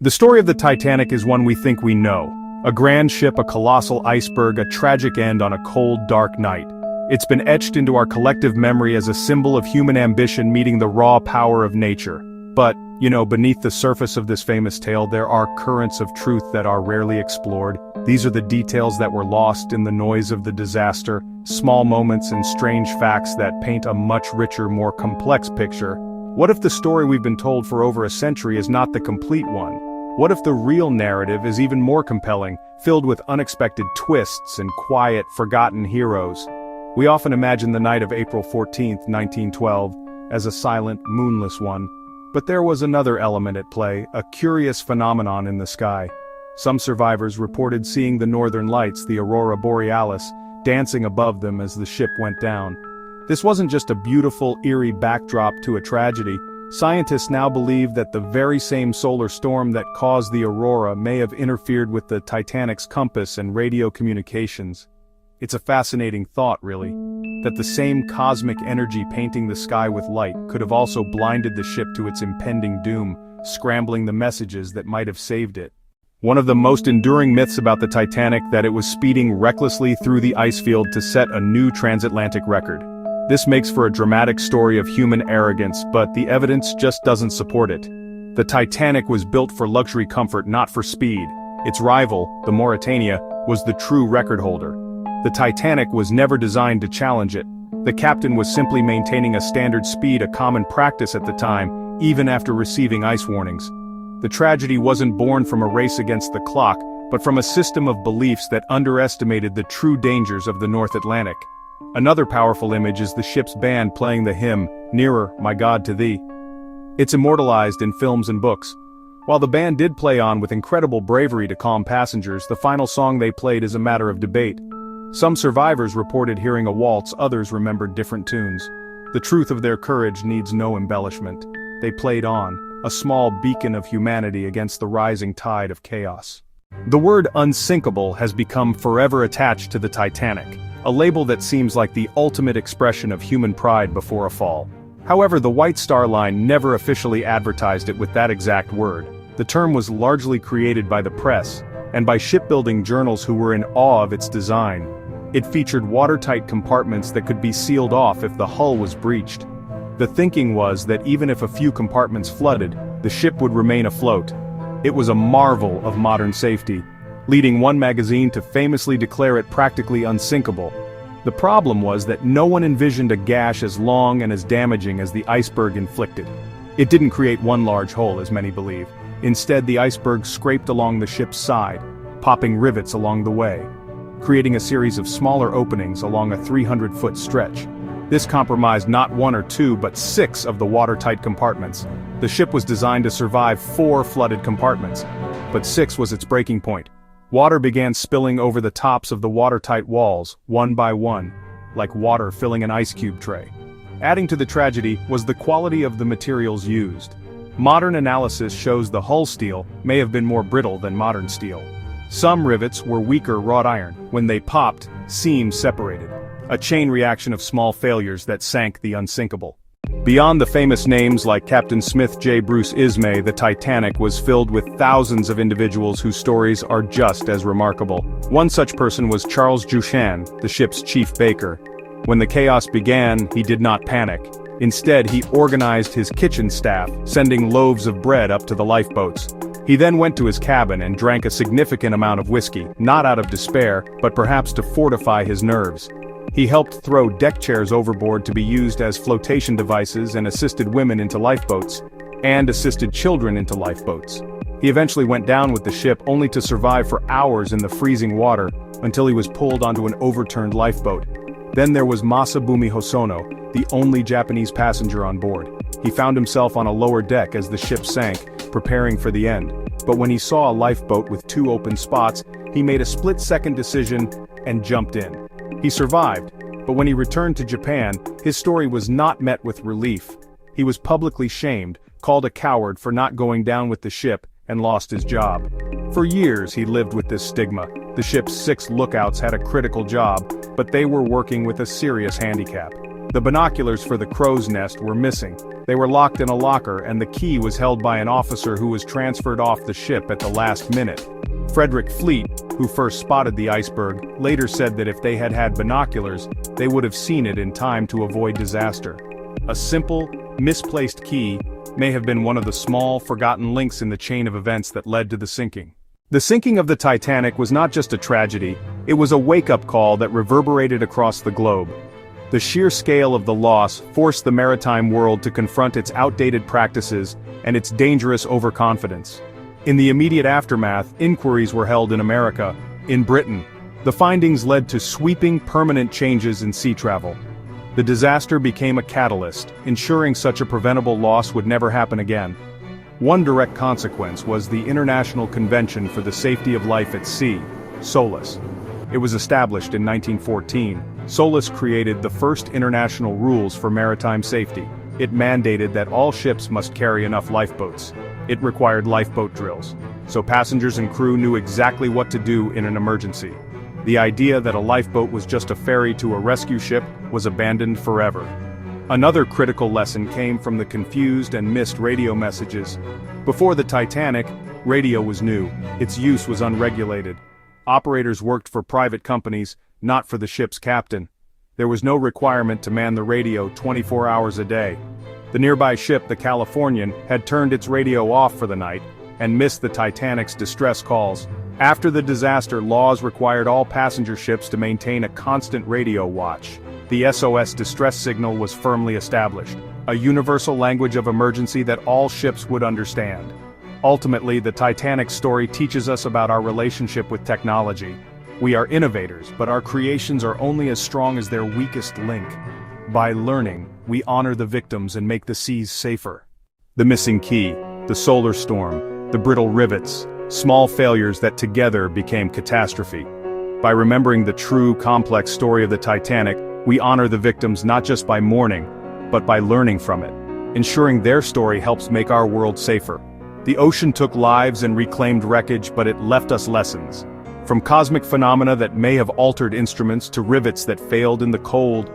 The story of the Titanic is one we think we know. A grand ship, a colossal iceberg, a tragic end on a cold, dark night. It's been etched into our collective memory as a symbol of human ambition meeting the raw power of nature. But, beneath the surface of this famous tale there are currents of truth that are rarely explored. These are the details that were lost in the noise of the disaster, small moments and strange facts that paint a much richer, more complex picture. What if the story we've been told for over a century is not the complete one? What if the real narrative is even more compelling, filled with unexpected twists and quiet, forgotten heroes? We often imagine the night of April 14, 1912, as a silent, moonless one. But there was another element at play, a curious phenomenon in the sky. Some survivors reported seeing the northern lights, the aurora borealis, dancing above them as the ship went down. This wasn't just a beautiful, eerie backdrop to a tragedy. Scientists now believe that the very same solar storm that caused the aurora may have interfered with the Titanic's compass and radio communications. It's a fascinating thought, really, that the same cosmic energy painting the sky with light could have also blinded the ship to its impending doom, scrambling the messages that might have saved it. One of the most enduring myths about the Titanic that it was speeding recklessly through the ice field to set a new transatlantic record. This makes for a dramatic story of human arrogance, but the evidence just doesn't support it. The Titanic was built for luxury comfort, not for speed. Its rival, the Mauretania, was the true record holder. The Titanic was never designed to challenge it. The captain was simply maintaining a standard speed, a common practice at the time, even after receiving ice warnings. The tragedy wasn't born from a race against the clock, but from a system of beliefs that underestimated the true dangers of the North Atlantic. Another powerful image is the ship's band playing the hymn, "Nearer, My God, to Thee." It's immortalized in films and books. While the band did play on with incredible bravery to calm passengers, the final song they played is a matter of debate. Some survivors reported hearing a waltz, others remembered different tunes. The truth of their courage needs no embellishment. They played on, a small beacon of humanity against the rising tide of chaos. The word unsinkable has become forever attached to the Titanic, a label that seems like the ultimate expression of human pride before a fall. However, the White Star Line never officially advertised it with that exact word. The term was largely created by the press, and by shipbuilding journals who were in awe of its design. It featured watertight compartments that could be sealed off if the hull was breached. The thinking was that even if a few compartments flooded, the ship would remain afloat. It was a marvel of modern safety, leading one magazine to famously declare it practically unsinkable. The problem was that no one envisioned a gash as long and as damaging as the iceberg inflicted. It didn't create one large hole, as many believe. Instead, the iceberg scraped along the ship's side, popping rivets along the way, creating a series of smaller openings along a 300-foot stretch. This compromised not one or two, but 6 of the watertight compartments. The ship was designed to survive 4 flooded compartments, but 6 was its breaking point. Water began spilling over the tops of the watertight walls, one by one, like water filling an ice cube tray. Adding to the tragedy was the quality of the materials used. Modern analysis shows the hull steel may have been more brittle than modern steel. Some rivets were weaker wrought iron. When they popped, seams separated. A chain reaction of small failures that sank the unsinkable. Beyond the famous names like Captain Smith J. Bruce Ismay, the Titanic was filled with thousands of individuals whose stories are just as remarkable. One such person was Charles Jushan, the ship's chief baker. When the chaos began, he did not panic. Instead, he organized his kitchen staff, sending loaves of bread up to the lifeboats. He then went to his cabin and drank a significant amount of whiskey, not out of despair, but perhaps to fortify his nerves. He helped throw deck chairs overboard to be used as flotation devices and assisted women into lifeboats, and assisted children into lifeboats. He eventually went down with the ship only to survive for hours in the freezing water until he was pulled onto an overturned lifeboat. Then there was Masabumi Hosono, the only Japanese passenger on board. He found himself on a lower deck as the ship sank, preparing for the end. But when he saw a lifeboat with 2 open spots, he made a split-second decision and jumped in. He survived, but when he returned to Japan, his story was not met with relief. He was publicly shamed, called a coward for not going down with the ship, and lost his job. For years he lived with this stigma. The ship's 6 lookouts had a critical job, but they were working with a serious handicap. The binoculars for the crow's nest were missing, They were locked in a locker and the key was held by an officer who was transferred off the ship at the last minute. Frederick Fleet, who first spotted the iceberg, later said that if they had had binoculars, they would have seen it in time to avoid disaster. A simple, misplaced key may have been one of the small, forgotten links in the chain of events that led to the sinking. The sinking of the Titanic was not just a tragedy, it was a wake-up call that reverberated across the globe. The sheer scale of the loss forced the maritime world to confront its outdated practices and its dangerous overconfidence. In the immediate aftermath, inquiries were held in America, in Britain. The findings led to sweeping, permanent changes in sea travel. The disaster became a catalyst, ensuring such a preventable loss would never happen again. One direct consequence was the International Convention for the Safety of Life at Sea, SOLAS. It was established in 1914. SOLAS created the first international rules for maritime safety. It mandated that all ships must carry enough lifeboats. It required lifeboat drills, so passengers and crew knew exactly what to do in an emergency. The idea that a lifeboat was just a ferry to a rescue ship was abandoned forever. Another critical lesson came from the confused and missed radio messages. Before the Titanic, radio was new. Its use was unregulated. Operators worked for private companies, not for the ship's captain. There was no requirement to man the radio 24 hours a day. The nearby ship, the Californian, had turned its radio off for the night, and missed the Titanic's distress calls. After the disaster, laws required all passenger ships to maintain a constant radio watch. The SOS distress signal was firmly established, a universal language of emergency that all ships would understand. Ultimately, the Titanic story teaches us about our relationship with technology. We are innovators, but our creations are only as strong as their weakest link. By learning, we honor the victims and make the seas safer. The missing key, the solar storm, the brittle rivets, small failures that together became catastrophe. By remembering the true, complex story of the Titanic, we honor the victims not just by mourning, but by learning from it. Ensuring their story helps make our world safer. The ocean took lives and reclaimed wreckage, but it left us lessons. From cosmic phenomena that may have altered instruments to rivets that failed in the cold,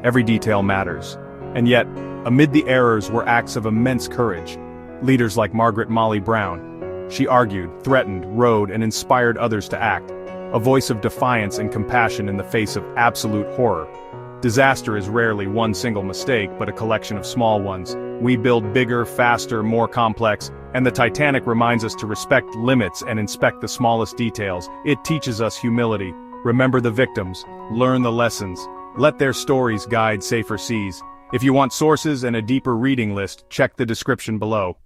every detail matters. And yet, amid the errors were acts of immense courage. Leaders like Margaret Molly Brown. She argued, threatened, rode, and inspired others to act. A voice of defiance and compassion in the face of absolute horror. Disaster is rarely one single mistake, but a collection of small ones. We build bigger, faster, more complex, and the Titanic reminds us to respect limits and inspect the smallest details. It teaches us humility. Remember the victims. Learn the lessons. Let their stories guide safer seas. If you want sources and a deeper reading list, check the description below.